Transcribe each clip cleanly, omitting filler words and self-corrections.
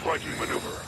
striking maneuver.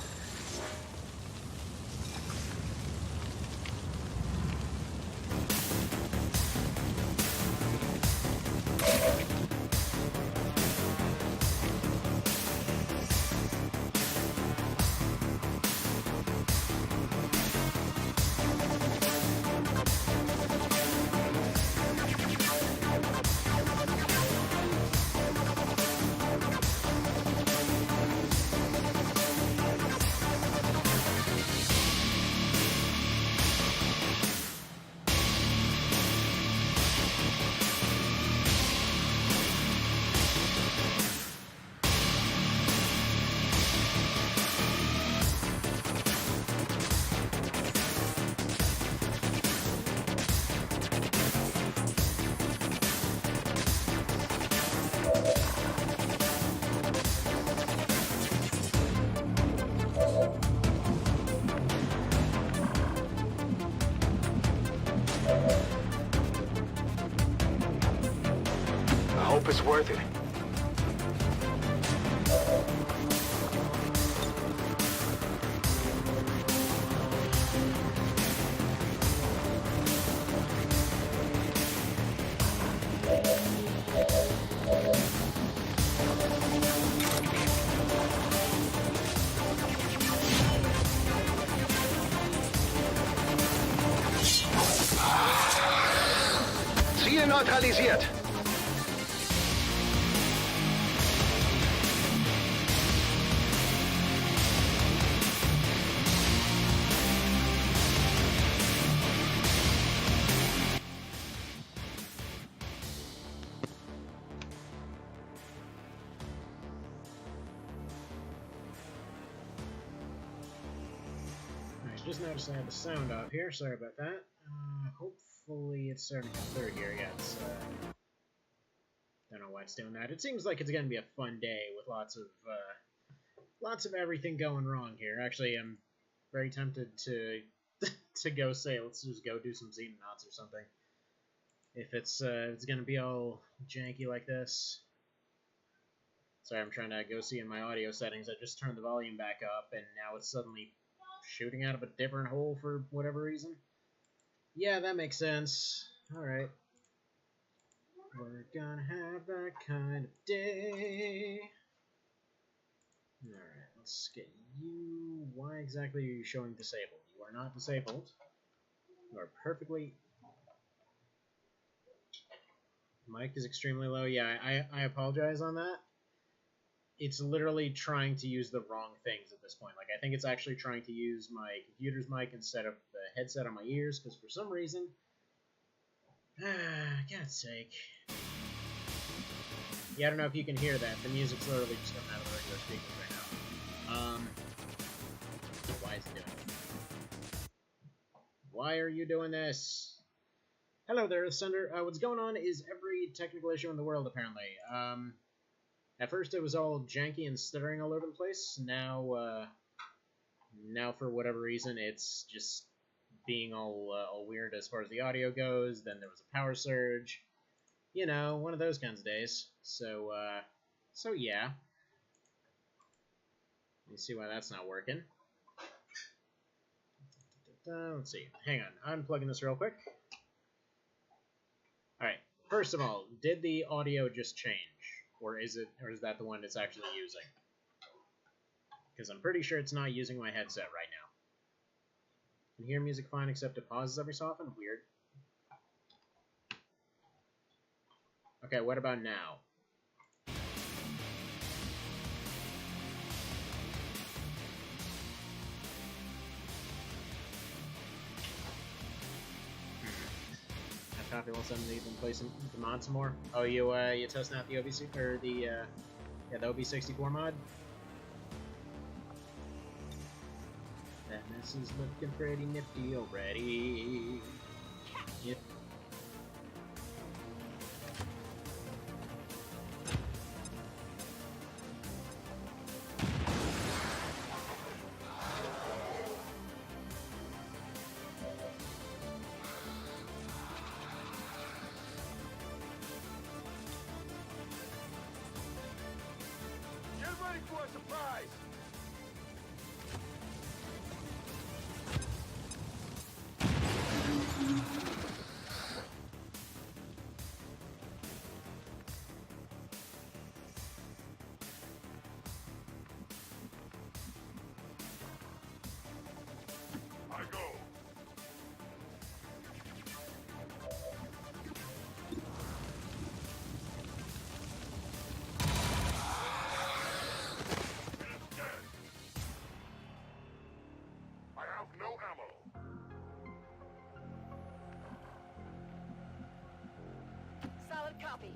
I hope it's worth it. Ziel neutralisiert. Alright, just noticed I had the sound off here. Sorry about that. Hopefully it's starting to come through here. Yeah, it's, don't know why it's doing that. It seems like it's going to be a fun day with lots of everything going wrong here. Actually, I'm very tempted to to go say, let's just go do some Xenonauts or something. If it's going to be all janky like this. Sorry, I'm trying to go see in my audio settings. I just turned the volume back up, and now it's suddenly shooting out of a different hole for whatever reason. Yeah, that makes sense. Alright. We're gonna have that kind of day. Alright, let's get you... Why exactly are you showing disabled? You are not disabled. You are perfectly... Mic is extremely low. Yeah, I apologize on that. It's literally trying to use the wrong things at this point. Like, I think it's actually trying to use my computer's mic instead of the headset on my ears, because for some reason... God's sake. Yeah, I don't know if you can hear that. The music's literally just coming out of the regular speakers right now. Why is it doing it? Why are you doing this? Hello there, Thunder. What's going on is every technical issue in the world, apparently. At first it was all janky and stuttering all over the place. Now for whatever reason, it's just being all weird as far as the audio goes. Then there was a power surge. You know, one of those kinds of days. So yeah. Let me see why that's not working. Let's see. Hang on. I'm plugging this real quick. Alright. First of all, did the audio just change? Or is that the one it's actually using? Because I'm pretty sure it's not using my headset right now. Can hear music fine except it pauses every so often? Weird. Okay, what about now? Have coffee while suddenly even play some mod some more. Oh, you testing out the OBC or the OB64 mod? That mess is looking pretty nifty already. Yep. Get ready for a surprise! I go. I have no ammo. Solid copy.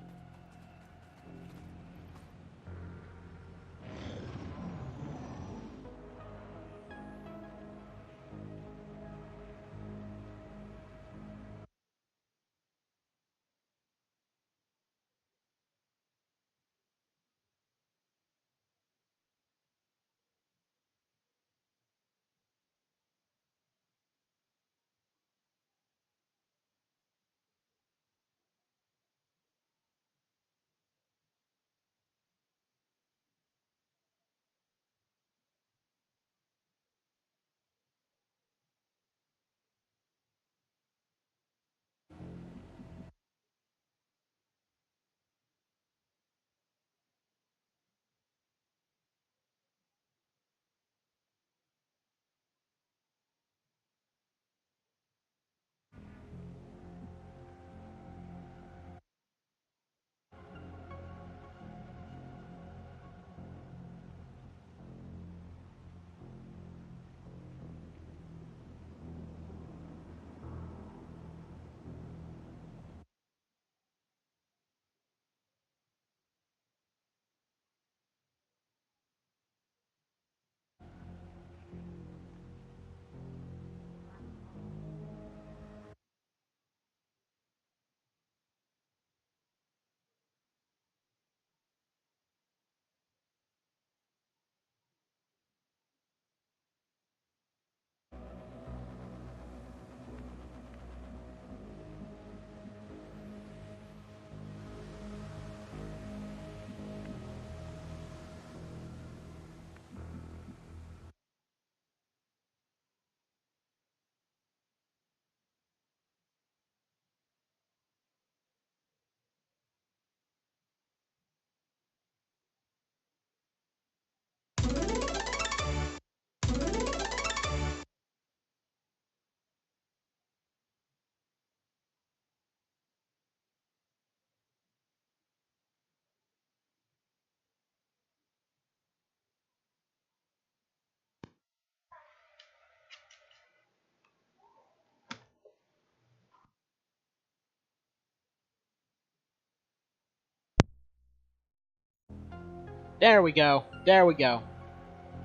There we go. There we go.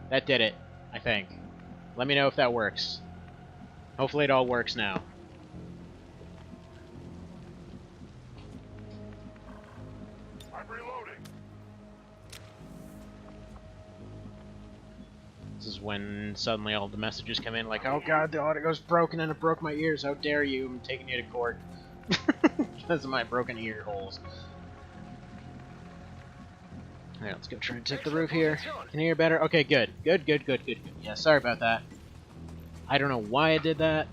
That did it, I think. Let me know if that works. Hopefully it all works now. I'm reloading. This is when suddenly all the messages come in like, oh god, the audio's broken and it broke my ears. How dare you? I'm taking you to court. Because of my broken ear holes. Alright, let's go try and take the roof here. Can you hear better? Okay, good. Good. Yeah, sorry about that. I don't know why I did that.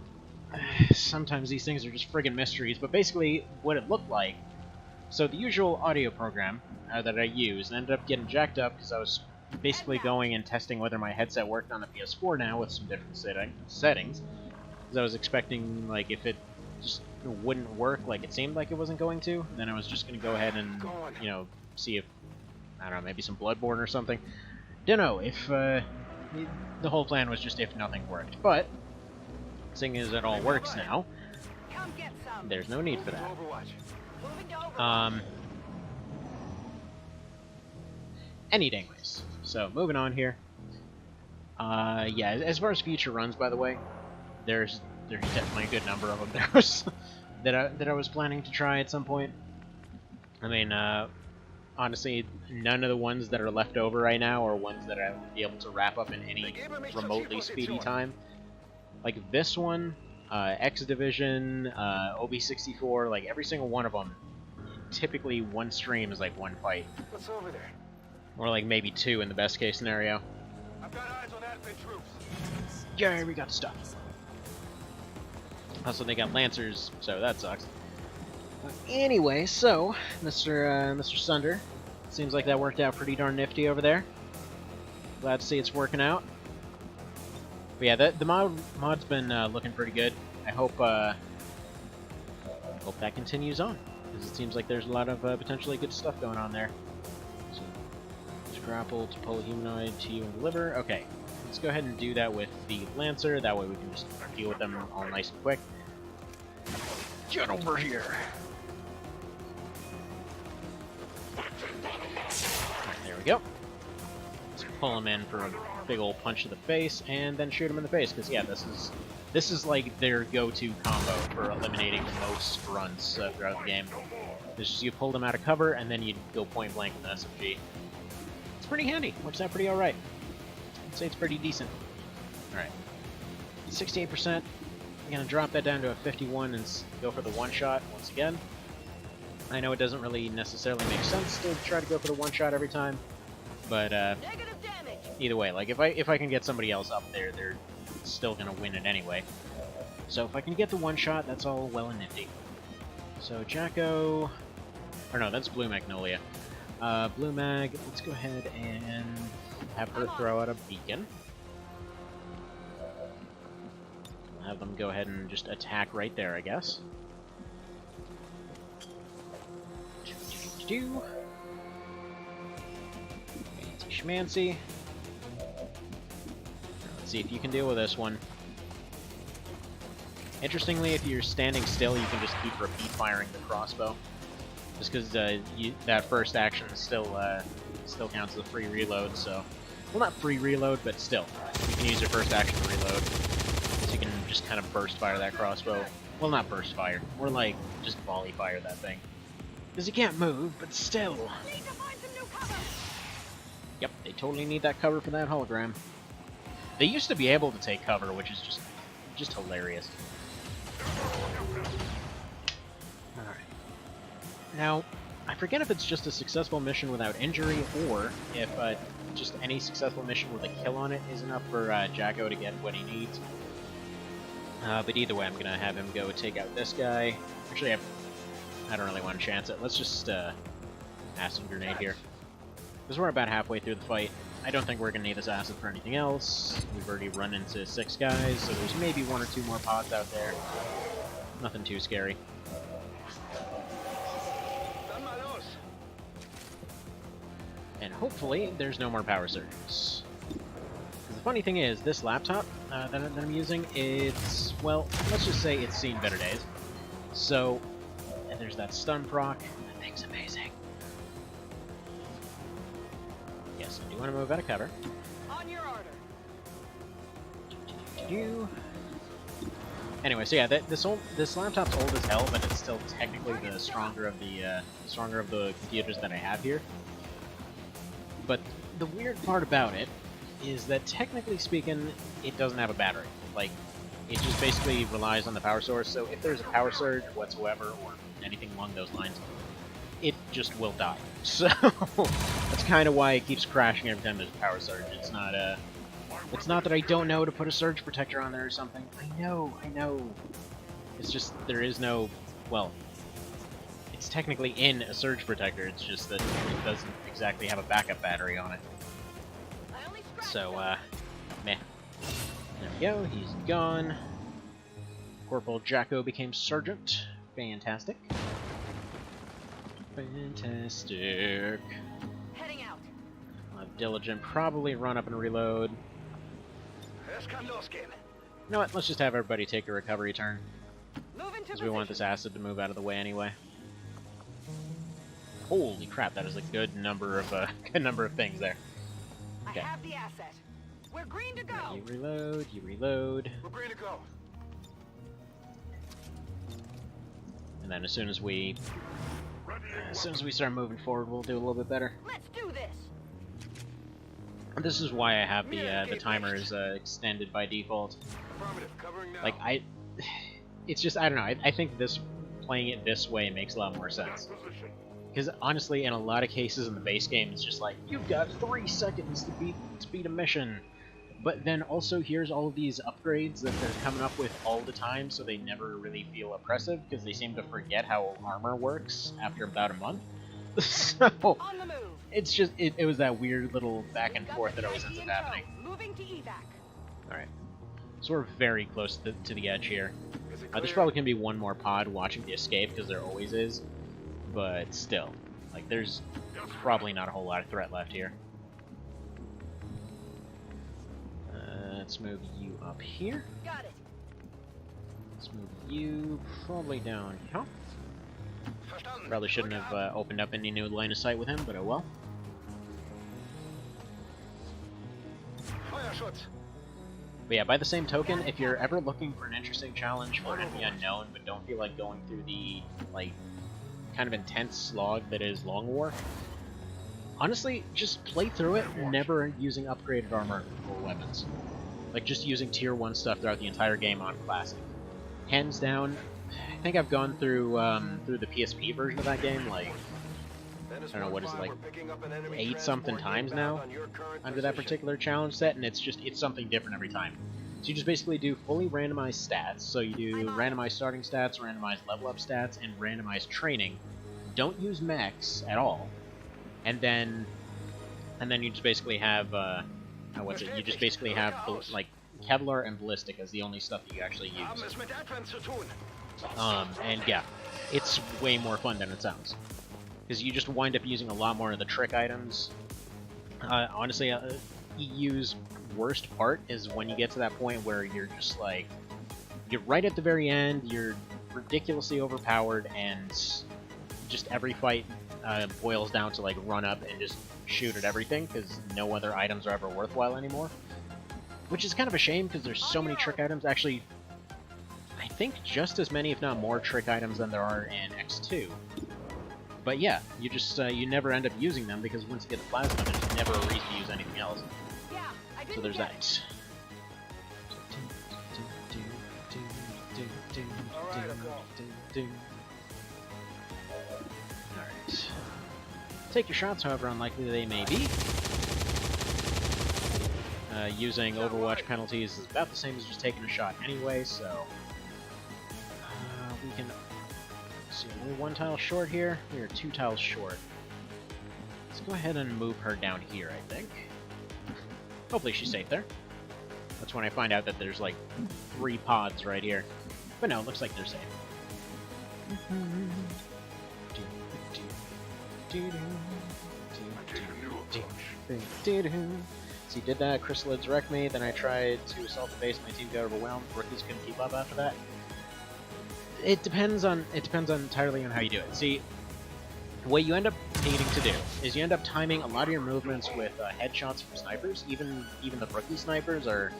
Sometimes these things are just friggin' mysteries, but basically what it looked like. So the usual audio program that I used ended up getting jacked up because I was basically going and testing whether my headset worked on the PS4 now with some different settings. Because I was expecting, like, if it just wouldn't work like it seemed like it wasn't going to, then I was just going to go ahead and, you know, see if, I don't know, maybe some Bloodborne or something. Dunno, if, the whole plan was just if nothing worked. But, seeing as it all works now, Come get some. there's no need for that. Overwatch. Moving to Overwatch. Anyways, so moving on here. Yeah, as far as future runs, by the way, there's definitely a good number of them that I was planning to try at some point. I mean, honestly, none of the ones that are left over right now are ones that I will be able to wrap up in any remotely speedy time. Like this one, X Division, OB64, like every single one of them, typically one stream is like one fight. What's over there? Or like maybe two in the best case scenario. I've got eyes on admin troops. Yeah, we got stuff. Also, they got Lancers, so that sucks. Anyway, so, Mr. Sunder, seems like that worked out pretty darn nifty over there. Glad to see it's working out. But yeah, the mod's been looking pretty good. I hope that continues on, because it seems like there's a lot of potentially good stuff going on there. So, use grapple to pull a humanoid to you and deliver. Okay, let's go ahead and do that with the Lancer. That way we can just deal with them all nice and quick. Get over here. There we go. Let's pull him in for a big old punch to the face, and then shoot him in the face. Because yeah, this is like their go-to combo for eliminating most runs throughout the game. It's just you pull them out of cover, and then you go point blank with an SMG. It's pretty handy. Works out pretty all right. I'd say it's pretty decent. All right, 68%. I'm gonna drop that down to a 51 and go for the one-shot once again. I know it doesn't really necessarily make sense to try to go for the one-shot every time, but Negative damage. either way, like if I can get somebody else up there, they're still gonna win it anyway. So if I can get the one-shot, that's all well and nifty. So Jacko, or no, that's Blue Magnolia. Blue Mag, let's go ahead and have her throw out a beacon. Have them go ahead and just attack right there, I guess. Fancy schmancy. Let's see if you can deal with this one. Interestingly, if you're standing still, you can just keep repeat firing the crossbow. Just because that first action still counts as a free reload, so... Well, not free reload, but still. You can use your first action to reload. So you can just kind of burst fire that crossbow. Well, not burst fire. More like just volley fire that thing. Because you can't move, but still. Need to find some new cover. Yep, they totally need that cover for that hologram. They used to be able to take cover, which is just hilarious. Alright. Now, I forget if it's just a successful mission without injury, or if just any successful mission with a kill on it is enough for Jacko to get what he needs. But either way, I'm gonna have him go take out this guy. Actually, I don't really want to chance it. Let's just acid grenade here. Because we're about halfway through the fight. I don't think we're gonna need this acid for anything else. We've already run into 6 guys, so there's maybe 1 or 2 more pods out there. Nothing too scary. And hopefully, there's no more power surges. The funny thing is, this laptop that I'm using, it's, well, let's just say it's seen better days. So, and there's that stun proc. That thing's amazing. Yes, I do want to move out of cover. On your order. Anyway, so yeah, this laptop's old as hell, but it's still technically the stronger of the computers that I have here. But the weird part about it is that, technically speaking, it doesn't have a battery. Like, it just basically relies on the power source, so if there's a power surge whatsoever, or anything along those lines, it just will die. So, that's kind of why it keeps crashing every time there's a power surge. It's not that I don't know to put a surge protector on there or something. I know. It's just, there is no, well, it's technically in a surge protector, it's just that it doesn't exactly have a backup battery on it. So, meh. There we go, he's gone. Corporal Jacko became Sergeant. Fantastic. Fantastic. Heading out. Diligent, probably run up and reload. You know what, let's just have everybody take a recovery turn. Because we want this acid to move out of the way anyway. Holy crap, that is a good number of things there. Okay. I have the asset. We're green to go. You reload. We're green to go. And then as soon as we start moving forward, we'll do a little bit better. Let's do this. This is why I have the timers extended by default. Affirmative, covering now. Like it's just, I don't know. I think playing it this way makes a lot more sense. Because honestly, in a lot of cases in the base game, it's just like, you've got 3 seconds to beat a mission. But then also here's all of these upgrades that they're coming up with all the time, so they never really feel oppressive, because they seem to forget how armor works after about a month. So, On the move. it's just, it was that weird little back and forth that always ends up happening. Moving to evac. Alright. So we're very close to the edge here. Is it There's clear? probably going to be one more pod watching the escape, because there always is. But still, like, there's probably not a whole lot of threat left here. Let's move you up here. Got it. Let's move you probably down here. Verstanden. Probably shouldn't have opened up any new line of sight with him, but oh well. Feuerschutz. But yeah, by the same token, if you're ever looking for an interesting challenge for Enemy Unknown, but don't feel like going through the, like, kind of intense slog that is Long War, honestly, just play through it, never using upgraded armor or weapons. Like, just using Tier 1 stuff throughout the entire game on Classic. Hands down, I think I've gone through through the PSP version of that game, like, I don't know, what is it, like, 8-something times now under that particular challenge set, and it's something different every time. So you just basically do fully randomized stats, so you do randomized starting stats, randomized level up stats, and randomized training. Don't use mechs at all. And then you just basically have, what's it, you just basically have, like, Kevlar and Ballistic as the only stuff that you actually use. And yeah, it's way more fun than it sounds. Because you just wind up using a lot more of the trick items. Honestly, EU's worst part is when you get to that point where you're just like, you're right at the very end, you're ridiculously overpowered, and just every fight boils down to like run up and just shoot at everything, because no other items are ever worthwhile anymore. Which is kind of a shame, because there's so many trick items. Actually, I think just as many, if not more, trick items than there are in X2. But yeah, you just you never end up using them, because once you get the plasma, there's never a reason to use anything else. Yeah, I didn't So there's get that. Alright, I'm going. Alright. Take your shots, however unlikely they may be. Using Overwatch penalties is about the same as just taking a shot anyway, so we can see we're 1 tile short here. We are 2 tiles short. Let's go ahead and move her down here, I think. Hopefully she's safe there. That's when I find out that there's like 3 pods right here. But no, it looks like they're safe. So you did that, Chrysalids wrecked me, then I tried to assault the base, my team got overwhelmed, rookies couldn't keep up after that. It depends on entirely on how you do it. See, what you end up needing to do is you end up timing a lot of your movements with headshots from snipers. Even the rookie snipers are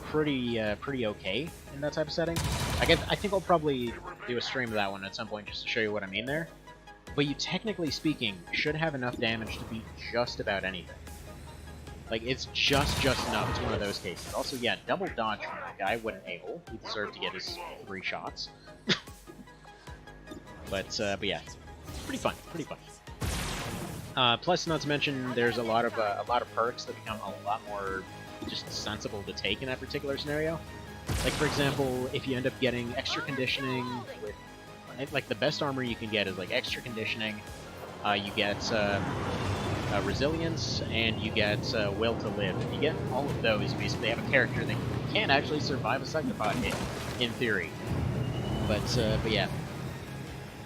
pretty okay in that type of setting. I think I'll probably do a stream of that one at some point just to show you what I mean there. But you, technically speaking, should have enough damage to beat just about anything. Like, it's just enough. It's one of those cases. Also, yeah, double dodge from that guy. What an a-hole. He deserved to get his 3 shots. But yeah, pretty fun. Plus, not to mention, there's a lot of perks that become a lot more just sensible to take in that particular scenario. Like, for example, if you end up getting extra conditioning with, like, the best armor you can get is like extra conditioning. You get resilience, and you get will to live. If you get all of those, you basically have a character that can actually survive a Psychopod hit, in theory. But yeah,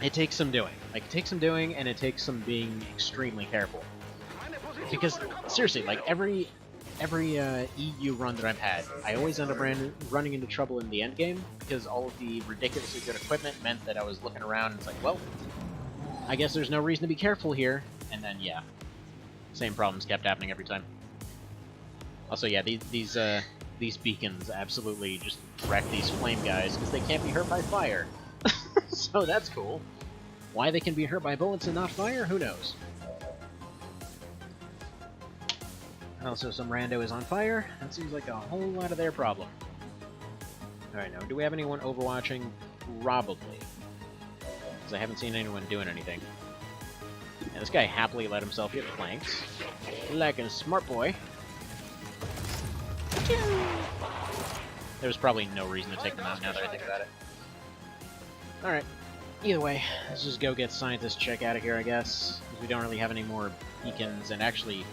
it takes some doing. Like, it takes some doing, and it takes some being extremely careful. Because seriously, like every EU run that I've had, I always end up running into trouble in the end game, because all of the ridiculously good equipment meant that I was looking around and it's like, well, I guess there's no reason to be careful here. And then yeah, same problems kept happening every time. Also, yeah, these beacons absolutely just wreck these flame guys because they can't be hurt by fire. So that's cool. Why they can be hurt by bullets and not fire, who knows? Also, some rando is on fire. That seems like a whole lot of their problem. Alright, now, do we have anyone overwatching? Probably. Because I haven't seen anyone doing anything. Yeah, this guy happily let himself get flanked. Like a smart boy. There's probably no reason to take them out now that I think about it. Alright. Either way, let's just go get Scientist Check out of here, I guess. Because we don't really have any more beacons, and actually...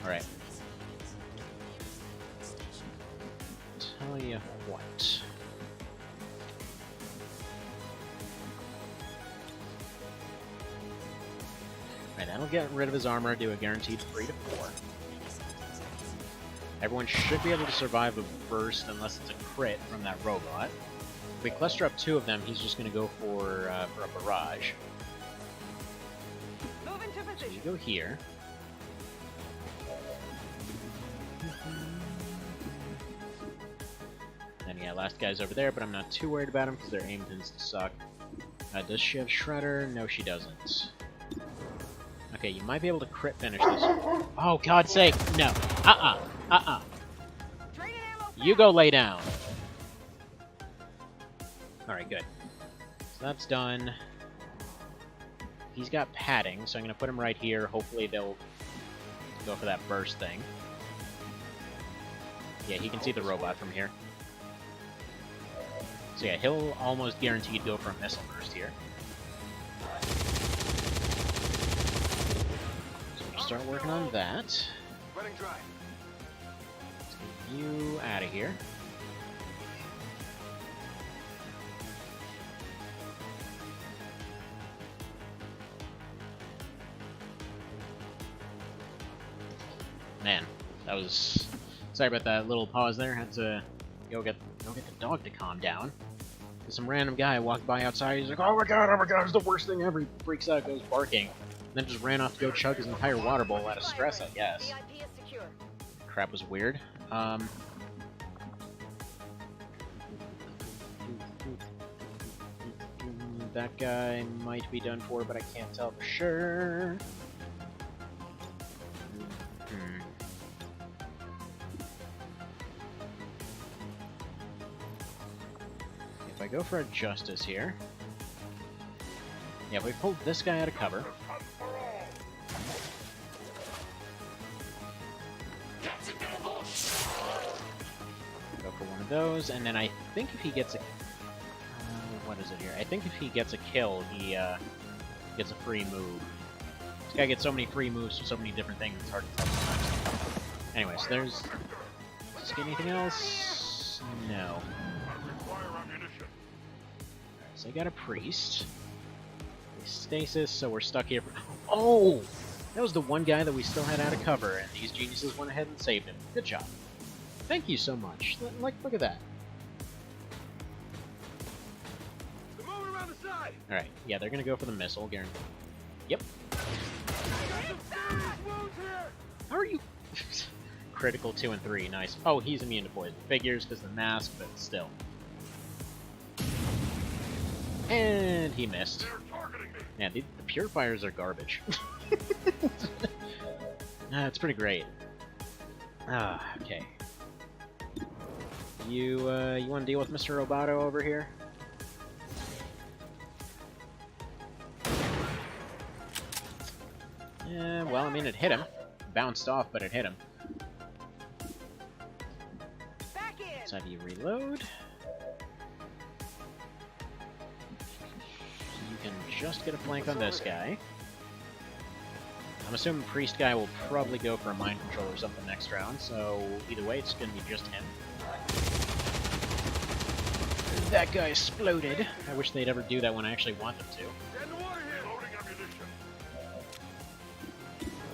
Alright. Tell you what. Alright, that'll get rid of his armor, do a guaranteed 3 to 4. Everyone should be able to survive a burst unless it's a crit from that robot. If we cluster up 2 of them, he's just going to go for a barrage. Move into So position. you go here. Then yeah, last guy's over there, but I'm not too worried about him because their aim tends to suck. Does she have Shredder? No, she doesn't. Okay, you might be able to crit finish this. Oh, God's sake, no. Draining ammo. You go lay down. Alright, good. So that's done. He's got padding, so I'm going to put him right here. Hopefully they'll go for that burst thing. Yeah, he can see the robot from here. So yeah, he'll almost guaranteed go for a missile burst here. So we'll start working on that. Running dry. Let's get you out of here. Man, that was... Sorry about that little pause there. Had to go get the dog to calm down. Some random guy walked by outside. He's like, "Oh my god, it's the worst thing ever." He freaks out, goes barking, and then just ran off to go chug his entire water bowl out of stress, I guess. VIP is secure. Crap was weird. That guy might be done for, but I can't tell for sure. If I go for a Justice here... Yeah, we pulled this guy out of cover. Go for one of those, and then I think if he gets a... what is it here? I think if he gets a kill, he gets a free move. This guy gets so many free moves for so many different things, it's hard to tell sometimes. Anyway, so there's... Does he get anything else? No. So I got a priest. Stasis, so we're stuck here for... Oh! That was the one guy that we still had out of cover, and these geniuses went ahead and saved him. Good job. Thank you so much. Like, look at that. They're moving around the side. Alright, yeah, they're gonna go for the missile, guaranteed. Yep. How are you... Critical 2 and 3, nice. Oh, he's immune to poison. Figures, because the mask, but still. And he missed. Man, the purifiers are garbage. It's pretty great. Okay. You want to deal with Mr. Roboto over here? Yeah, well, I mean, it hit him. Bounced off, but it hit him. Back in. Let's have you reload. You can just get a flank on this guy. I'm assuming Priest guy will probably go for a mind control or something next round, so either way, it's going to be just him. That guy exploded. I wish they'd ever do that when I actually want them to.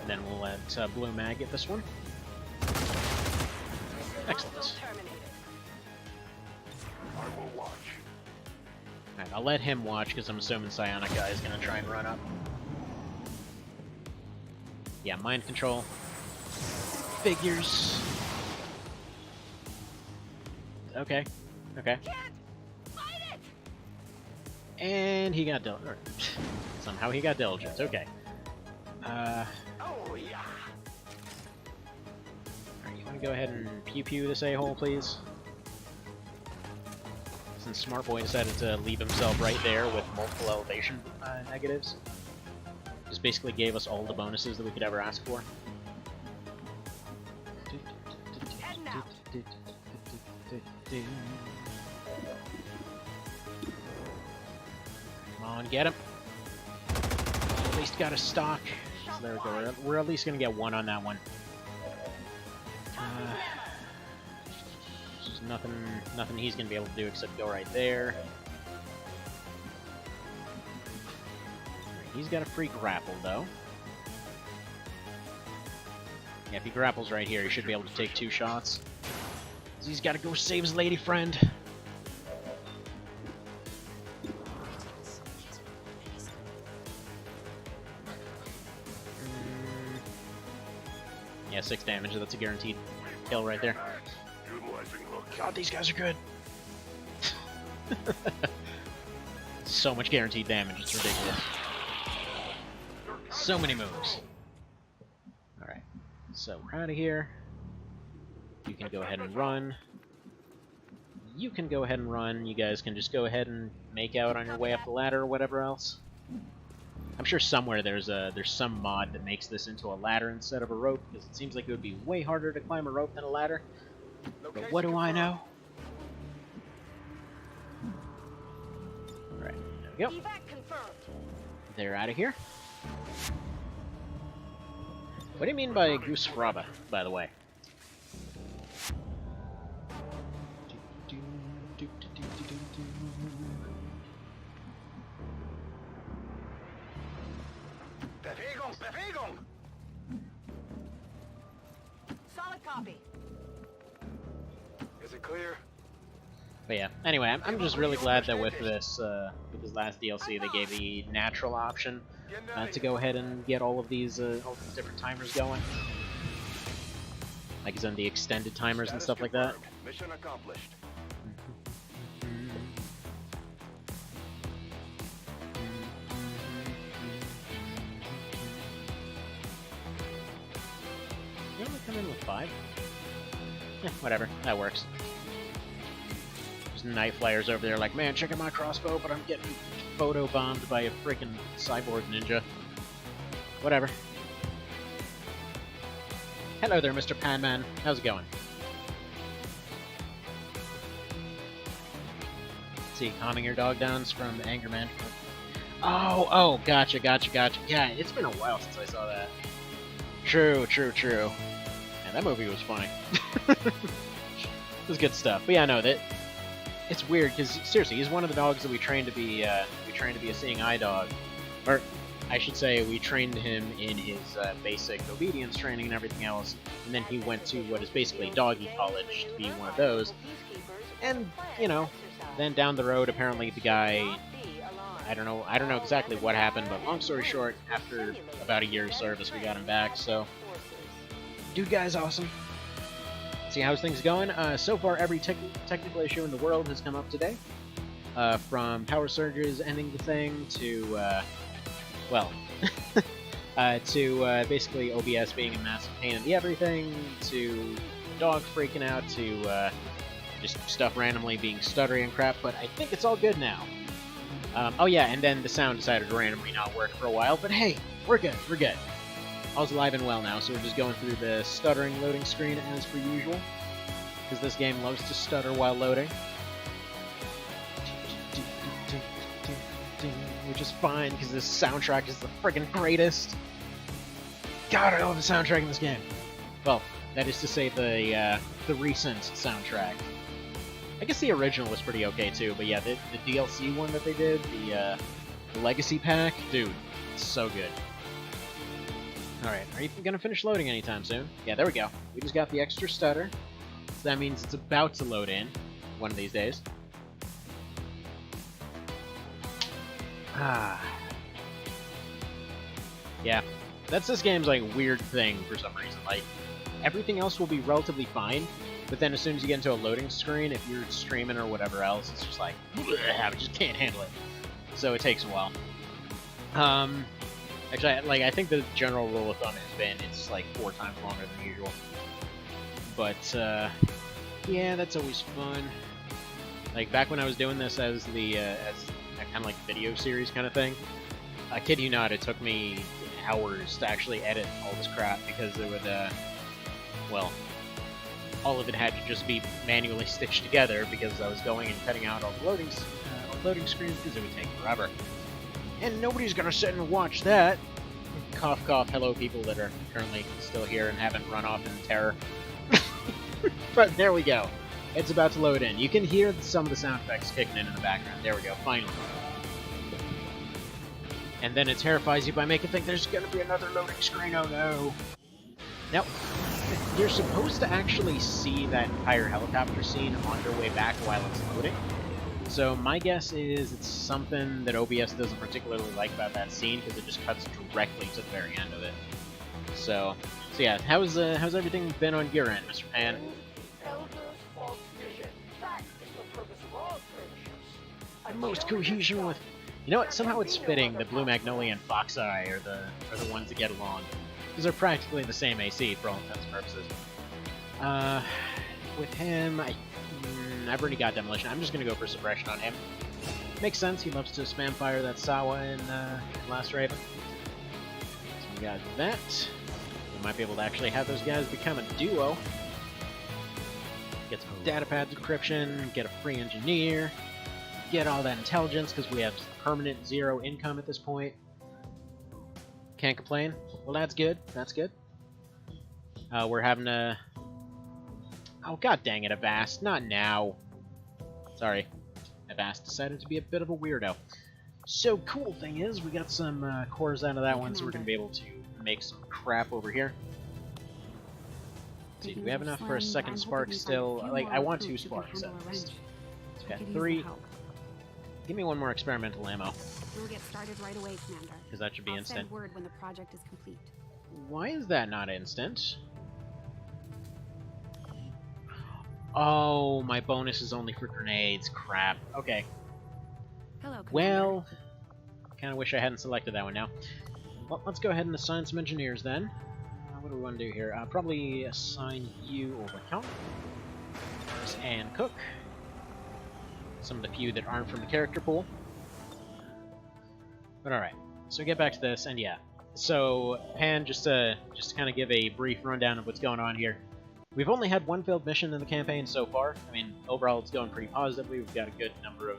And then we'll let Blue Mag get this one. Excellent. Alright, I'll let him watch, because I'm assuming Psionic Guy is going to try and run up. Yeah, mind control. Figures. Okay. Okay. And he got diligent. Somehow he got diligent. Okay. Oh yeah. Alright, you want to go ahead and pew-pew this a-hole, please? since Smart Boy decided to leave himself right there with multiple elevation negatives. Just basically gave us all the bonuses that we could ever ask for. Heading out. Come on, get him. At least got a stock. So there we go. We're at least gonna get one on that one. There's nothing he's gonna be able to do except go right there. He's got a free grapple though. Yeah, if he grapples right here, he should be able to take 2 shots. He's got to go save his lady friend. Yeah, 6 damage. That's a guaranteed kill right there. God, these guys are good. So much guaranteed damage. It's ridiculous. So many moves. Alright. So we're out of here. You can go ahead and run. You can go ahead and run. You guys can just go ahead and make out on your way up the ladder or whatever else. I'm sure somewhere there's some mod that makes this into a ladder instead of a rope, because it seems like it would be way harder to climb a rope than a ladder. But what do I know? Alright, there we go. Evac confirmed. They're out of here. What do you mean by Goose Fraba, by the way? Bewegung! Bewegung! Solid copy. Is it clear? But yeah, anyway, I'm just really glad that with this last DLC they gave the natural option to go ahead and get all these different timers going. Like as in the extended timers and stuff like that. Mission accomplished. You only come in with 5? Yeah, whatever, that works. There's knife flyers over there like, man, check out my crossbow, but I'm getting photo bombed by a freaking cyborg ninja. Whatever. Hello there, Mr. Panman. How's it going? See, calming your dog down from the anger management. Oh, gotcha. Yeah, it's been a while since I saw that. True. Man, that movie was funny. It was good stuff. But yeah, no, that it's weird because seriously, he's one of the dogs that we trained to be a seeing eye dog, or I should say, we trained him in his basic obedience training and everything else, and then he went to what is basically doggy college to be one of those. And you know, then down the road, apparently the guy, I don't know exactly what happened, but long story short, after about a year's service, we got him back. So, dude, guy's awesome. See, how's things going? So far, every technical issue in the world has come up today. From power surges ending the thing to, to basically OBS being a massive pain in the everything, to dog freaking out, to just stuff randomly being stuttery and crap, but I think it's all good now. Oh yeah, and then the sound decided to randomly not work for a while, but hey, we're good. All's alive and well now, so we're just going through the stuttering loading screen as per usual, because this game loves to stutter while loading. Which is fine, because this soundtrack is the friggin' greatest. God, I love the soundtrack in this game. Well, that is to say the recent soundtrack. I guess the original was pretty okay too, but yeah, the DLC one that they did, the Legacy Pack, dude, it's so good. Alright, are you gonna finish loading anytime soon? Yeah, there we go. We just got the extra stutter, so that means it's about to load in one of these days. Yeah, that's this game's like weird thing for some reason. Like, everything else will be relatively fine, but then as soon as you get into a loading screen, if you're streaming or whatever else, it's just like, I just can't handle it. So it takes a while. Actually, like, I think the general rule of thumb has been it's like 4 times longer than usual. But yeah, that's always fun. Like, back when I was doing this as the, as a kind of like video series kind of thing, I kid you not, it took me hours to actually edit all this crap, because it would, well, all of it had to just be manually stitched together, because I was going and cutting out all the loading screens, because it would take forever. And nobody's gonna sit and watch that! Cough, cough, hello people that are currently still here and haven't run off in terror. But there we go. It's about to load in. You can hear some of the sound effects kicking in the background. There we go, finally. And then it terrifies you by making think there's gonna be another loading screen, oh no. Now, you're supposed to actually see that entire helicopter scene on your way back while it's loading. So my guess is it's something that OBS doesn't particularly like about that scene, because it just cuts directly to the very end of it. So yeah, how's everything been on your end, Mr. Pan? Most cohesion with... You know what, somehow it's fitting that Blue Magnolia and Fox Eye are the ones that get along. Because they're practically the same AC for all intents and purposes. With him, I've already got Demolition. I'm just going to go for Suppression on him. Makes sense, he loves to spam fire that Sawa in Last Raven. So we got that. We might be able to actually have those guys become a duo. Get some datapad decryption, get a free engineer, get all that intelligence, because we have permanent 0 income at this point. Can't complain. Well, that's good. That's good. We're having a... Oh, god dang it, Avast. Not now. Sorry. Avast decided to be a bit of a weirdo. So, cool thing is, we got some cores out of that one, so we're going to be able to make some crap over here. Let's see, do we have enough for a second spark still? Like, I want 2 sparks at least. Okay, 3. Give me 1 more experimental ammo. We'll get started right away, Commander. Because that should be instant. Send word when the project is complete. Why is that not instant? Oh, my bonus is only for grenades. Crap. Okay. Hello, Commander. Well, kind of wish I hadn't selected that one now. Well, let's go ahead and assign some engineers then. What do we want to do here? Probably assign you over count. And Cook. Some of the few that aren't from the character pool. But alright, so get back to this, and yeah. So, Pan, just to kind of give a brief rundown of what's going on here. We've only had 1 failed mission in the campaign so far. I mean, overall it's going pretty positively. We've got a good number of,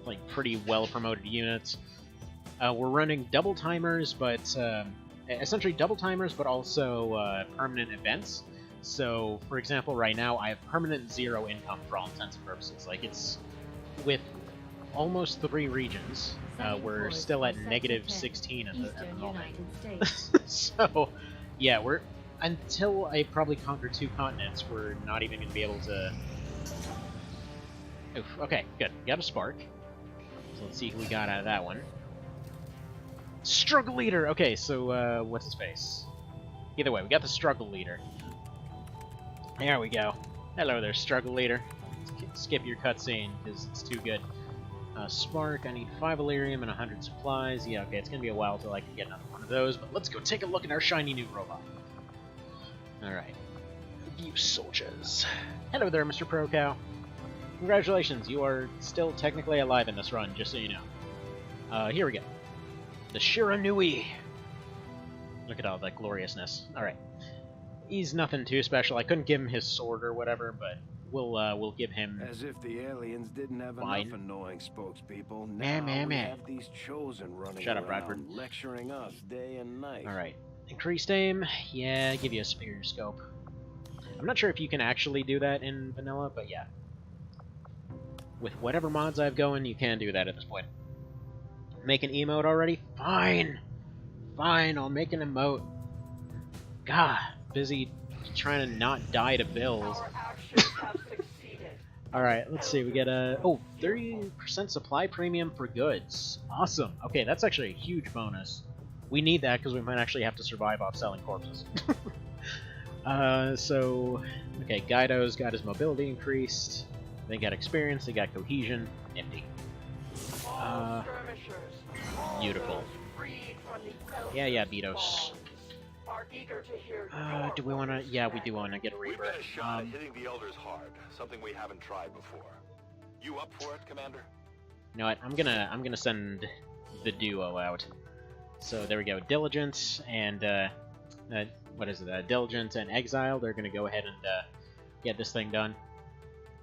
like, pretty well-promoted units. We're running double timers, but, essentially double timers, but also permanent events. So, for example, right now I have permanent 0 income for all intents and purposes. Like, it's... with almost 3 regions, we're still at negative 16 at the moment. So, yeah, we're... Until I probably conquer 2 continents, we're not even going to be able to... Oof, okay, good. Got a spark. So let's see who we got out of that one. Struggle Leader! Okay, so, what's his face? Either way, we got the Struggle Leader. There we go. Hello there, Struggle Leader. Skip your cutscene, because it's too good. Spark, I need 5 Illyrium and 100 supplies. Yeah, okay, it's going to be a while till I can get another one of those, but let's go take a look at our shiny new robot. Alright. You soldiers. Hello there, Mr. Pro Cow. Congratulations, you are still technically alive in this run, just so you know. Here we go. The Shiranui. Look at all that gloriousness. Alright. He's nothing too special. I couldn't give him his sword or whatever, but we'll give him... As if the aliens didn't have fine. enough annoying spokespeople. Now we have these chosen running Shut up, around Bradford. lecturing us day and night. Alright. Increased aim? Yeah, give you a superior scope. I'm not sure if you can actually do that in vanilla, but yeah. With whatever mods I've going, you can do that at this point. Make an emote already? Fine! Fine, I'll make an emote. God, busy trying to not die to bills. Alright, let's see, we get a... Oh, 30% supply premium for goods. Awesome. Okay, that's actually a huge bonus. We need that because we might actually have to survive off selling corpses. So... Okay, Guido's got his mobility increased. They got experience, they got cohesion. Nifty. Beautiful. Yeah, Betos. Do we want to... Yeah, we do want to get a We've Reaper. got a shot at hitting the Elders hard, something we haven't tried before. You up for it, Commander? You know what? I'm gonna send the duo out. So there we go. Diligence and what is it? Diligence and Exile. They're gonna go ahead and get this thing done.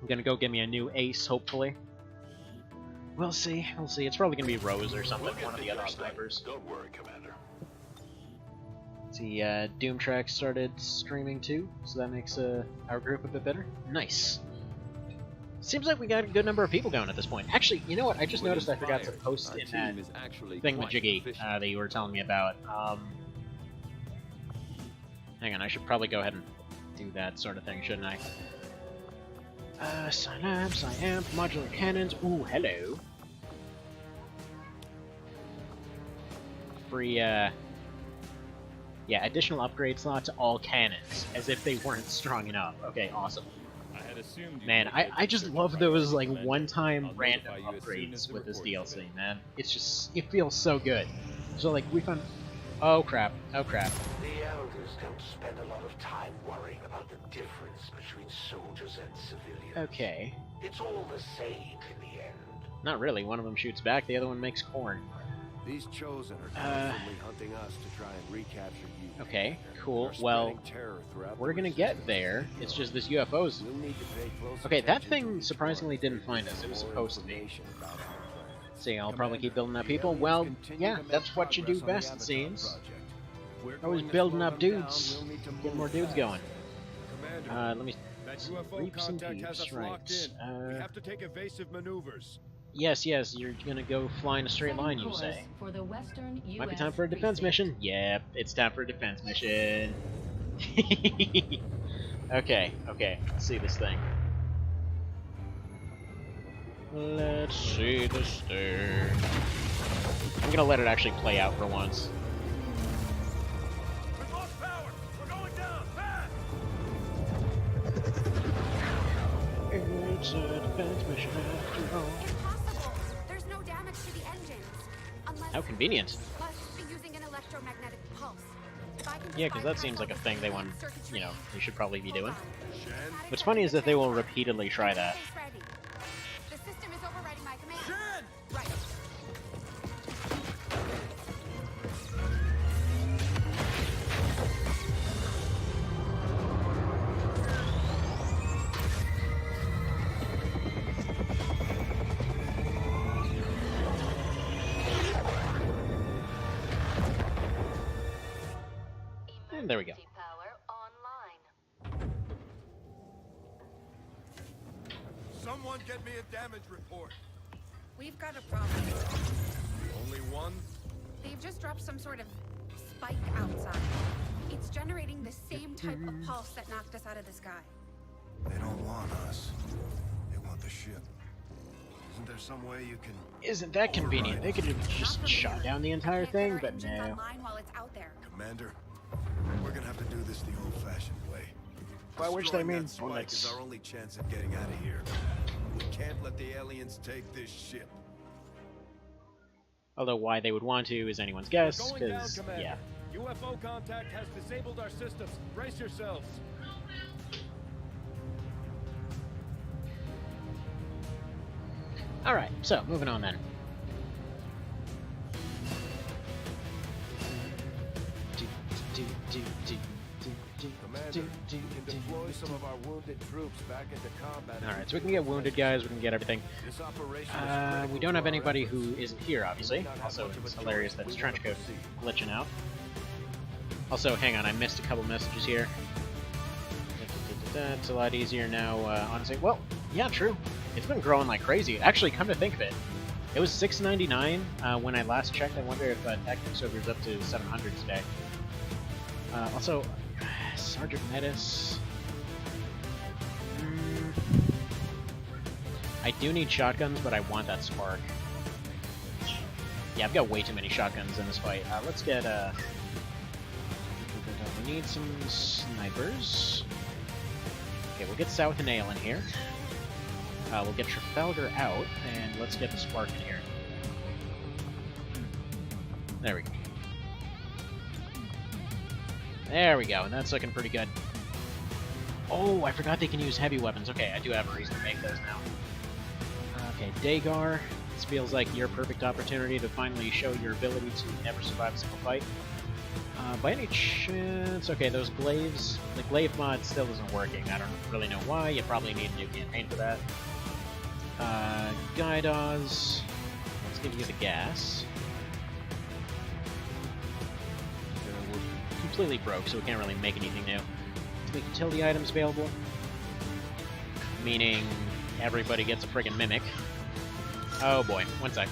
I'm gonna go get me a new ace, hopefully. We'll see. We'll see. It's probably gonna be Rose or something. One of the other snipers. Don't worry, Commander. See, Doomtrack started streaming too, so that makes our group a bit better. Nice. Seems like we got a good number of people going at this point. Actually, you know what? I just noticed I forgot to post in that thingamajiggy that you were telling me about. Hang on, I should probably go ahead and do that sort of thing, shouldn't I? Synapse, I am modular cannons. Ooh, hello. Free, yeah, additional upgrade slots to all cannons, as if they weren't strong enough. Okay, awesome. Man, I just love those, like, one-time random upgrades with this DLC, man. It's just, it feels so good. So, like, we found... Oh, crap. Oh, crap. The elders don't spend a lot of time worrying about the difference between soldiers and civilians. Okay. It's all the same in the end. Not really. One of them shoots back, the other one makes corn. These chosen are constantly hunting us to try and recapture you. Okay, cool. Well, we're gonna get there. It's just this UFO's... Okay, that thing surprisingly didn't find us. It was supposed to be. See, I'll probably keep building up people. Well, yeah, that's what you do best, it seems. Always building up dudes. Get more dudes going. Let me... Reap some peeps, right. We have to take evasive maneuvers. Yes, you're gonna go fly in a straight line, you say. For the Western Might be time for a defense mission. Yep, it's time for a defense mission. Okay, let's see this thing. Let's see this thing. I'm gonna let it actually play out for once. We've lost power! We're going down! Fast! It's a defense mission after all. Impossible! There's no damage to the engines. Unless... How convenient. Plus, using an electromagnetic pulse. Yeah, because that seems like a thing they want, you know, they should probably be doing. What's funny is that they will repeatedly try that. The system is overriding my command. Shen! Right. And there we go. Power online. Someone get me a damage report. We've got a problem. Only one? They've just dropped some sort of spike outside. It's generating the same type of pulse that knocked us out of the sky. They don't want us. They want the ship. Isn't there some way you can... Isn't that convenient? They could have just shot down the entire thing, but no. Online while it's out there. Commander, we're gonna have to do this the old-fashioned way. By which they Destroying mean that spike bullets. is our only chance of getting out of here. We can't let the aliens take this ship. Although why they would want to is anyone's guess, Going down, because, Commander. yeah. UFO contact has disabled our systems. Brace yourselves. Alright, so, moving on then. Commander, we can deploy some of our wounded troops back into combat. Alright, so we can get wounded guys, we can get everything. This operation is We don't have anybody who isn't here, obviously. Also, it's hilarious that his trench coat glitching out. Also, hang on, I missed a couple messages here. It's a lot easier now, honestly. Well, yeah, true. It's been growing like crazy. Actually, come to think of it, it was $6.99 when I last checked. I wonder if Tactics Server's up to 700 today. Also, Sergeant Metis. I do need shotguns, but I want that spark. Yeah, I've got way too many shotguns in this fight. Let's get, we need some snipers. Okay, we'll get South and Ale in here. We'll get Trafalgar out, and let's get the spark in here. There we go. There we go, and that's looking pretty good. Oh, I forgot they can use heavy weapons. Okay, I do have a reason to make those now. Okay, Dagar. This feels like your perfect opportunity to finally show your ability to never survive a single fight. By any chance... Okay, those glaives... The glaive mod still isn't working. I don't really know why. You probably need a new campaign for that. Gydos... Let's give you the gas. We're completely broke, so we can't really make anything new. Let's make utility items available. Meaning everybody gets a friggin' mimic. Oh boy, one sec.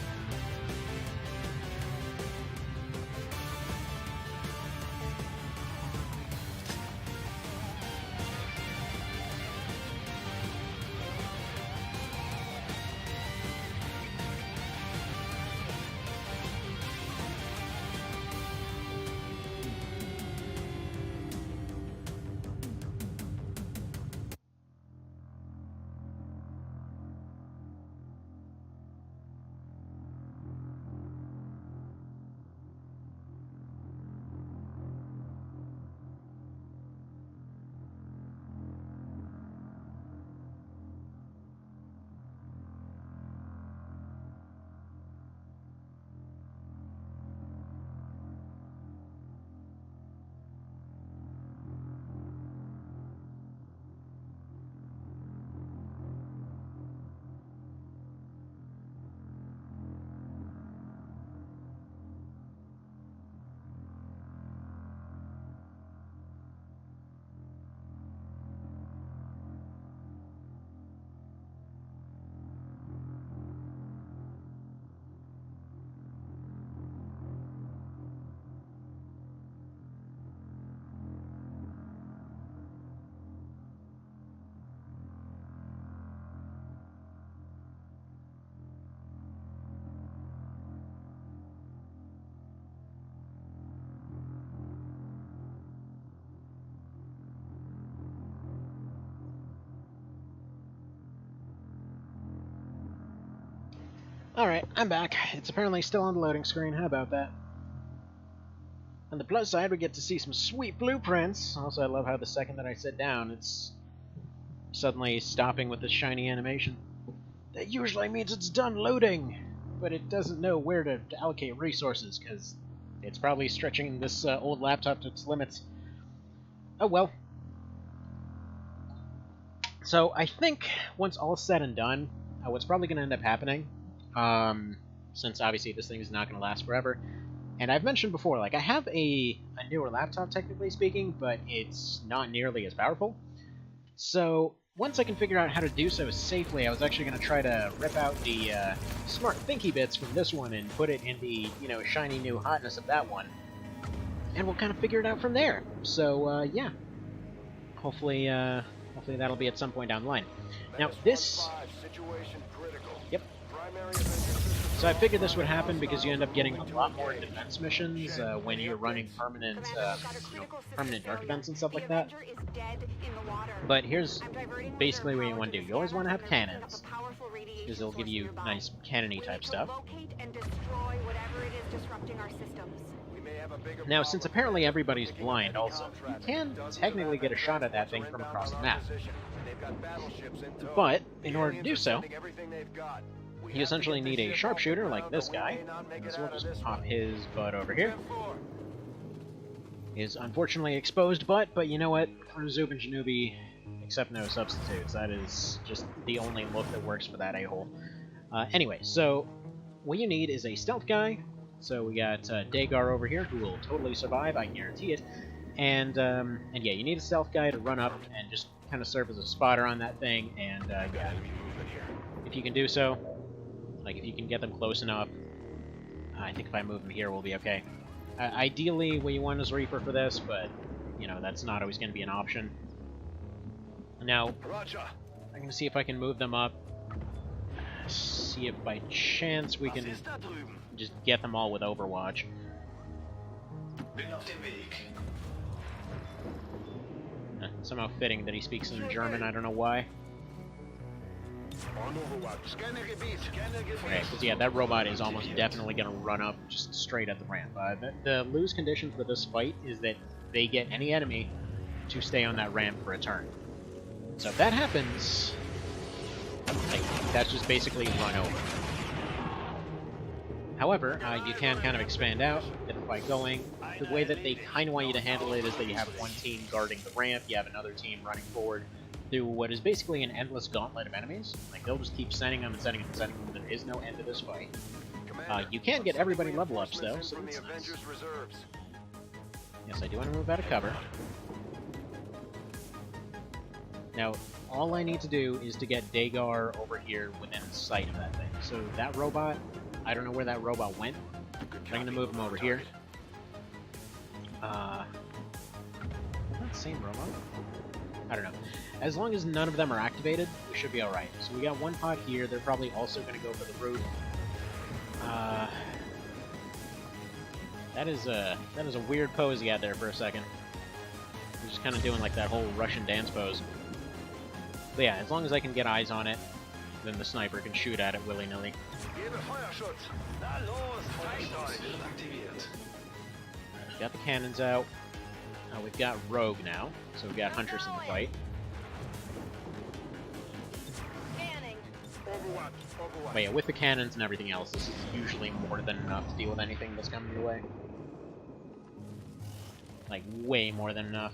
Alright, I'm back. It's apparently still on the loading screen. How about that? On the plus side, we get to see some sweet blueprints. Also, I love how the second that I sit down, it's suddenly stopping with this shiny animation. That usually means it's done loading, but it doesn't know where to allocate resources, because it's probably stretching this old laptop to its limits. Oh well. So, I think, once all's said and done, what's probably going to end up happening, since obviously this thing is not going to last forever. And I've mentioned before, like, I have a newer laptop, technically speaking, but it's not nearly as powerful. So, once I can figure out how to do so safely, I was actually going to try to rip out the smart thinky bits from this one and put it in the, you know, shiny new hotness of that one. And we'll kind of figure it out from there. So, yeah. Hopefully that'll be at some point down the line. Now, this... Yep. So I figured this would happen because you end up getting a lot more defense missions when you're running permanent dark events and stuff like that. But here's basically what you want to do. You always want to have cannons, because they'll give you nice cannon-y type stuff. Now, since apparently everybody's blind also, you can technically get a shot at that thing from across the map. But, in order to do so, you essentially need a sharpshooter like this guy. So we'll just pop his butt over here. His unfortunately exposed butt, but you know what? For Zub and Janubi, accept no substitutes. That is just the only look that works for that a-hole. Anyway, so what you need is a stealth guy. So we got Dagar over here, who will totally survive, I guarantee it. And yeah, you need a stealth guy to run up and just kind of serve as a spotter on that thing, and yeah, if you can do so, like if you can get them close enough, I think if I move them here we'll be okay. Ideally, what you want is Reaper for this, but, you know, that's not always going to be an option. Now, I'm going to see if I can move them up, see if by chance we can just get them all with Overwatch. Somehow fitting that he speaks in German, I don't know why. Okay, because yeah, that robot is almost definitely going to run up just straight at the ramp. The lose condition for this fight is that they get any enemy to stay on that ramp for a turn. So if that happens, like, that's just basically run over. However, you can kind of expand out, get the fight going. The way that they kind of want you to handle it is that you have one team guarding the ramp, you have another team running forward through what is basically an endless gauntlet of enemies. Like, they'll just keep sending them and sending them and sending them. There is no end to this fight. You can get everybody level ups, though, so from the that's nice. Avengers reserves. Yes, I do want to move out of cover. Now, all I need to do is to get Dagar over here within sight of that thing. So that robot, I don't know where that robot went. I'm going to move him over here. Is that the same robot? I don't know. As long as none of them are activated, we should be alright. So we got one pod here. They're probably also going to go for the roof. That is a weird pose he had there for a second. He's just kind of doing like that whole Russian dance pose. But yeah, as long as I can get eyes on it, then the sniper can shoot at it willy-nilly. We've got the cannons out. We've got Rogue now, so we've got Huntress in the fight. But yeah, with the cannons and everything else, this is usually more than enough to deal with anything that's coming your way. Like, way more than enough.